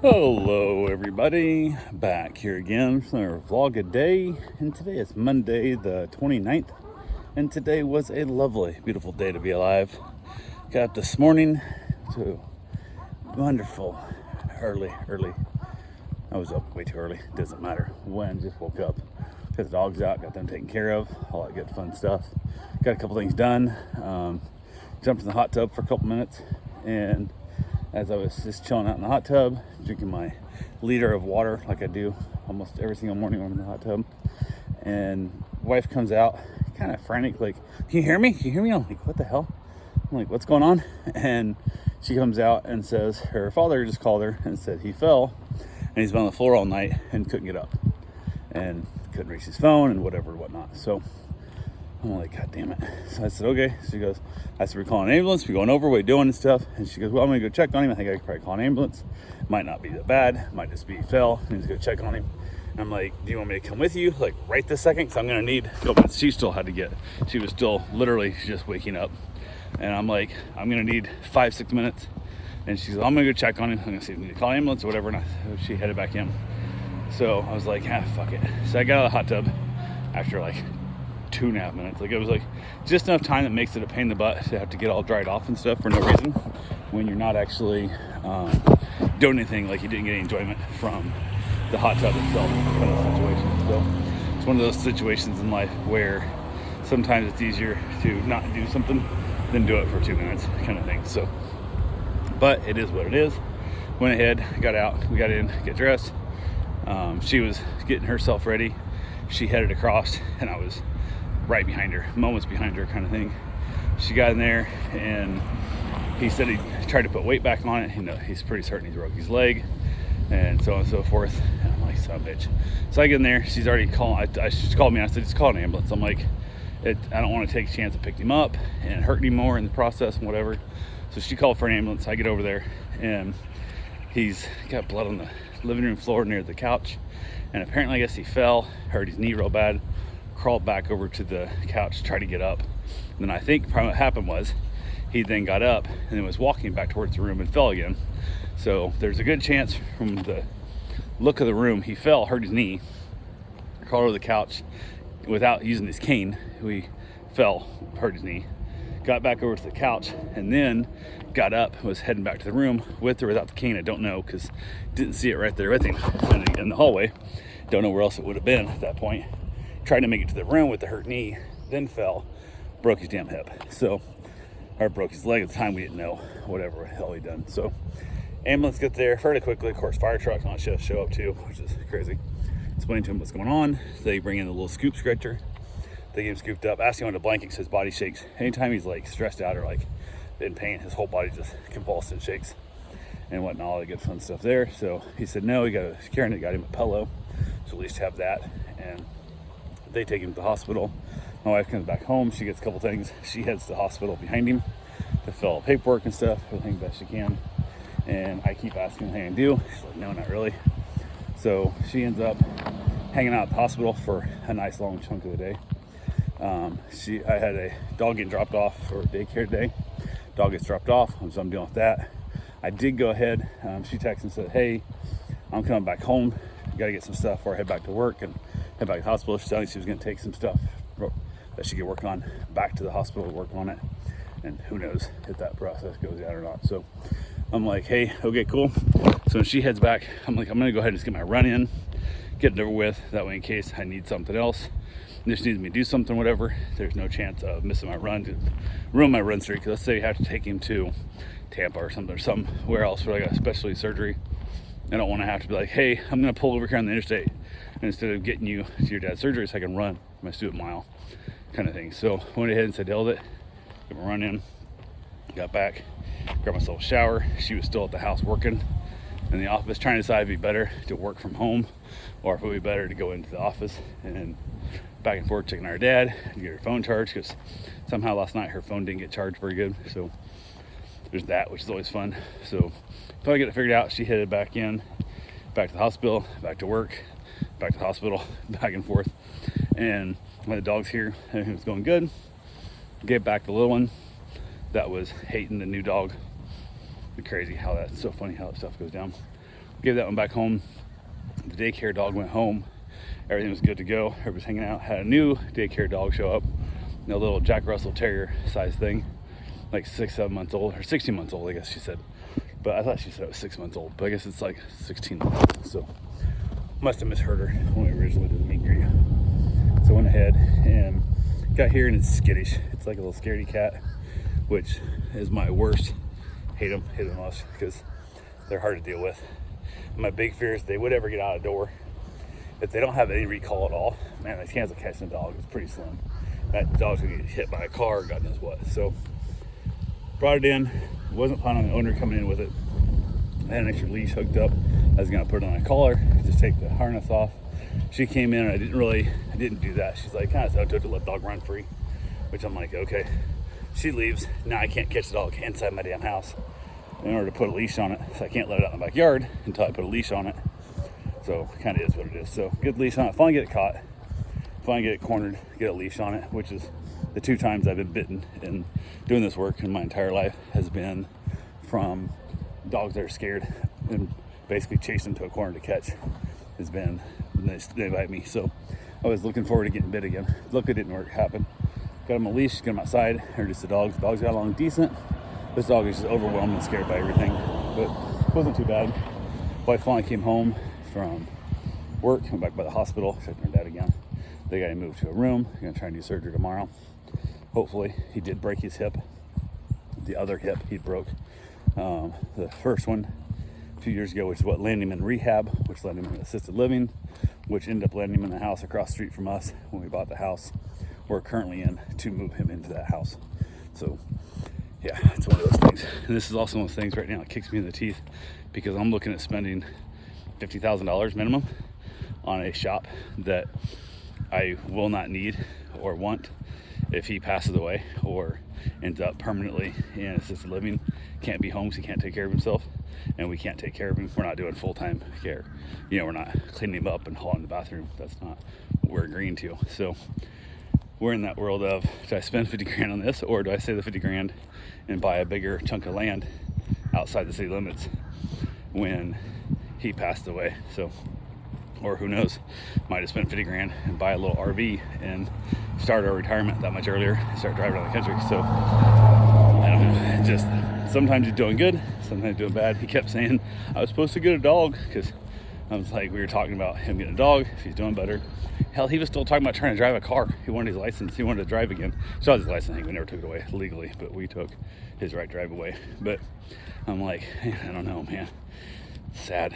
Hello everybody, back here again for our vlog a day, and today is Monday the 29th, and today was a lovely, beautiful day to be alive. Got up this morning to wonderful, early. I was up way too early, doesn't matter when, just woke up, got the dogs out, got them taken care of, all that good fun stuff. Got a couple things done, jumped in the hot tub for a couple minutes, and as I was just chilling out in the hot tub, drinking my liter of water like I do almost every single morning when I'm in the hot tub, and wife comes out kind of frantic, like, can you hear me? I'm like, what the hell? I'm like, what's going on? And she comes out and says her father just called her and said he fell and he's been on the floor all night and couldn't get up and couldn't reach his phone and whatnot. So I'm like, God damn it. So I said, okay. She goes, I said, we're calling an ambulance. We're going over, what are you doing and stuff. And she goes, well, I'm going to go check on him. I think I could probably call an ambulance. Might not be that bad. Might just be he fell. I need to go check on him. And I'm like, do you want me to come with you? Like right this second? Because I'm going to need a couple minutes. She still had to get, she was still literally just waking up. And I'm like, I'm going to need 5-6 minutes. And she said, I'm going to go check on him. I'm going to see if we need to call an ambulance or whatever. And she headed back in. So I was like, fuck it. So I got out of the hot tub after like 2.5 minutes. Like it was like just enough time that makes it a pain in the butt to have to get all dried off and stuff for no reason when you're not actually doing anything. Like you didn't get any enjoyment from the hot tub itself kind of situation. So it's one of those situations in life where sometimes it's easier to not do something than do it for 2 minutes kind of thing. So but it is what it is. Went ahead, got out, we got in, get dressed. She was getting herself ready. She headed across and I was right behind her, moments behind her kind of thing. She got in there and he said he tried to put weight back on it. You know, he's pretty certain he broke his leg and so on and so forth. And I'm like, son of a bitch. So I get in there, she's already calling, she called me and I said, just call an ambulance. I'm like, I don't want to take a chance of picking him up and hurt him more in the process and whatever. So she called for an ambulance. I get over there and he's got blood on the living room floor near the couch. And apparently I guess he fell, hurt his knee real bad, crawled back over to the couch to try to get up. And then I think probably what happened was he then got up and then was walking back towards the room and fell again. So there's a good chance from the look of the room, he fell, hurt his knee, crawled over the couch without using his cane. He fell, hurt his knee, got back over to the couch, and then got up, was heading back to the room with or without the cane. I don't know because didn't see it right there with him in the hallway. Don't know where else it would have been at that point. Tried to make it to the room with the hurt knee, then fell, broke his damn hip. So, or broke his leg at the time, we didn't know, whatever the hell he done. So, ambulance get there fairly quickly. Of course, fire truck not show up too, which is crazy. Explain to him what's going on. They bring in the little scoop scratcher. They get him scooped up, ask him on the blanket because his body shakes. Anytime he's like stressed out or like in pain, his whole body just convulses and shakes and whatnot, all the good fun stuff there. So he said no, Karen got him a pillow, so at least have that. And they take him to the hospital. My wife comes back home, she gets a couple things. She heads to the hospital behind him to fill out paperwork and stuff, everything best she can. And I keep asking what I can do. She's like, no, not really. So she ends up hanging out at the hospital for a nice long chunk of the day. I had a dog getting dropped off for daycare today. Dog gets dropped off, so I'm dealing with that. I did go ahead. She texted and said, hey, I'm coming back home. Gotta get some stuff before I head back to work and head back to the hospital. She told me she was gonna take some stuff that she could work on back to the hospital to work on it. And who knows if that process goes out or not. So I'm like, hey, okay, cool. So when she heads back, I'm like, I'm gonna go ahead and just get my run in, get it over with. That way in case I need something else, this needs me to do something, whatever, there's no chance of missing my run, to ruin my run streak. Because let's say you have to take him to Tampa or somewhere else for like a specialty surgery. I don't want to have to be like, hey, I'm going to pull over here on the interstate and instead of getting you to your dad's surgery so I can run my student mile kind of thing. So I went ahead and said, held it, got my run in, got back, grabbed myself a shower. She was still at the house working in the office, trying to decide if it'd be better to work from home or if it would be better to go into the office. And back and forth checking our dad to get her phone charged because somehow last night her phone didn't get charged very good. So there's that, which is always fun. So if I get it figured out, she headed back to the hospital, back to work, back to the hospital, back and forth. And when the dog's here, everything was going good. Gave back the little one that was hating the new dog. It's crazy how that's so funny how that stuff goes down. Gave that one back home. The daycare dog went home. Everything was good to go. Everybody was hanging out. Had a new daycare dog show up. A little Jack Russell Terrier size thing, like 6-7 months old, or 16 months old, I guess she said. But I thought she said it was 6 months old, but I guess it's like 16 months old. So must have misheard her when we originally did the meet and greet. So I went ahead and got here, and it's skittish. It's like a little scaredy cat, which is my worst. Hate them most because they're hard to deal with. My big fear is they would ever get out of the door. If they don't have any recall at all, man, the chance of catching a dog is pretty slim. That dog's gonna get hit by a car, God knows what. So brought it in. Wasn't planning on the owner coming in with it. I had an extra leash hooked up. I was gonna put it on a collar, just take the harness off. She came in and I didn't do that. She's like, kind of to let the dog run free, which I'm like, okay. She leaves. Now I can't catch the dog inside my damn house in order to put a leash on it. So I can't let it out in the backyard until I put a leash on it. So kind of is what it is. So good leash on it. Finally get it caught. Finally get it cornered. Get a leash on it, which is the 2 times I've been bitten in doing this work in my entire life has been from dogs that are scared and basically chase them to a corner to catch. Has been they bite me. So I was looking forward to getting bit again. Luckily it didn't work. Happen. Got him a leash. Got him outside. Introduced the dogs. The dogs got along decent. This dog is just overwhelmed and scared by everything, but it wasn't too bad. Wife finally came home from work, went back by the hospital, checked her dad again. They got him moved to a room. They're gonna try and do surgery tomorrow. Hopefully. He did break his hip. The other hip he broke. The first one a few years ago, which is what landed him in rehab, which landed him in assisted living, which ended up landing him in the house across the street from us when we bought the house we're currently in to move him into that house. So yeah, it's one of those things. And this is also one of those things right now that kicks me in the teeth because I'm looking at spending $50,000 minimum on a shop that I will not need or want if he passes away or ends up permanently in assisted living. Can't be home because he can't take care of himself, and we can't take care of him. We're not doing full-time care. You know, we're not cleaning him up and hauling the bathroom. That's not what we're agreeing to. So we're in that world of, do I spend 50 grand on this, or do I save the 50 grand and buy a bigger chunk of land outside the city limits when he passed away? So, or who knows, might have spent 50 grand and buy a little RV and start our retirement that much earlier, start driving around the country. So I don't know, just sometimes you're doing good, sometimes you're doing bad. He kept saying I was supposed to get a dog because I was like, we were talking about him getting a dog if he's doing better. Hell, he was still talking about trying to drive a car. He wanted his license. He wanted to drive again. Still has his license. I think we never took it away legally, but we took his right to drive away. But I'm like, I don't know, man. Sad.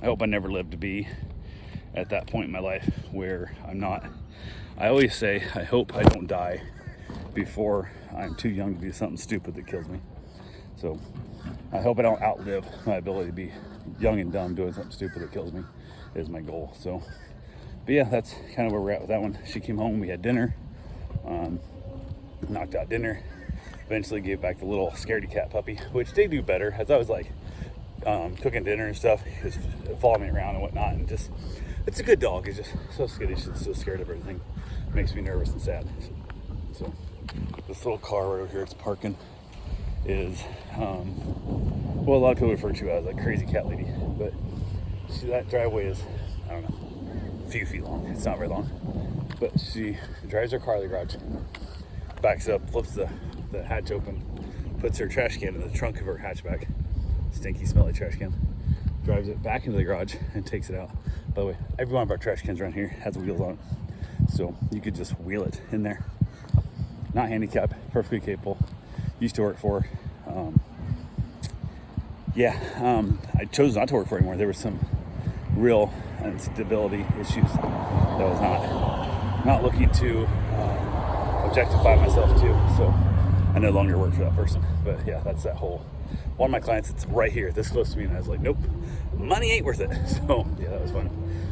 I hope I never live to be at that point in my life where I'm not. I always say, I hope I don't die before I'm too young to do something stupid that kills me. So I hope I don't outlive my ability to be young and dumb doing something stupid that kills me is my goal. So, but yeah, that's kind of where we're at with that one. She came home, we had dinner, knocked out dinner, eventually gave back the little scaredy cat puppy, which they do better. As I was like cooking dinner and stuff, he was following me around and whatnot, and just, it's a good dog. It's just so skittish and so scared of everything. It makes me nervous and sad. So this little car right over here, it's parking, is well, a lot of people refer to it as a crazy cat lady, but see, that driveway is, I don't know, a few feet long. It's not very long, but she drives her car to the garage, backs up, flips the hatch open, puts her trash can in the trunk of her hatchback, stinky, smelly trash can, drives it back into the garage and takes it out. By the way, every one of our trash cans around here has wheels on it, so you could just wheel it in there. Not handicapped, perfectly capable. Used to work for. I chose not to work for anymore. There was some real instability issues that I was not looking to objectify myself to. So I no longer work for that person. But yeah, that's that whole. One of my clients, it's right here, this close to me, and I was like, nope, money ain't worth it. So yeah, that was fun.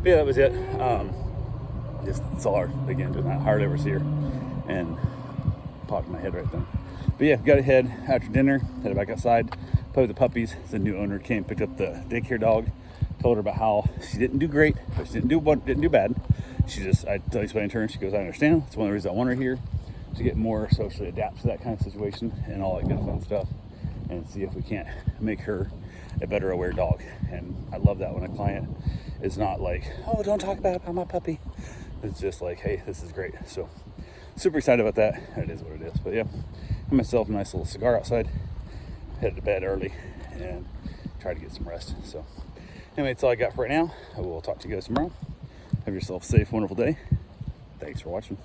But yeah, that was it. Just saw her again doing that. Hardly ever see her, and popped in my head right then. But yeah, got ahead after dinner, headed back outside, played with the puppies. The new owner came, picked up the daycare dog, told her about how she didn't do great, but she didn't do bad. I explained to her, and she goes, I understand. That's one of the reasons I want her here, to get more socially adapt to that kind of situation and all that good fun stuff, and see if we can't make her a better aware dog. And I love that when a client is not like, oh, don't talk about my puppy. It's just like, hey, this is great. So super excited about that. It is what it is. But yeah, have myself a nice little cigar outside, headed to bed early, and try to get some rest. So anyway, that's all I got for right now. I will talk to you guys tomorrow. Have yourself a safe, wonderful day. Thanks for watching.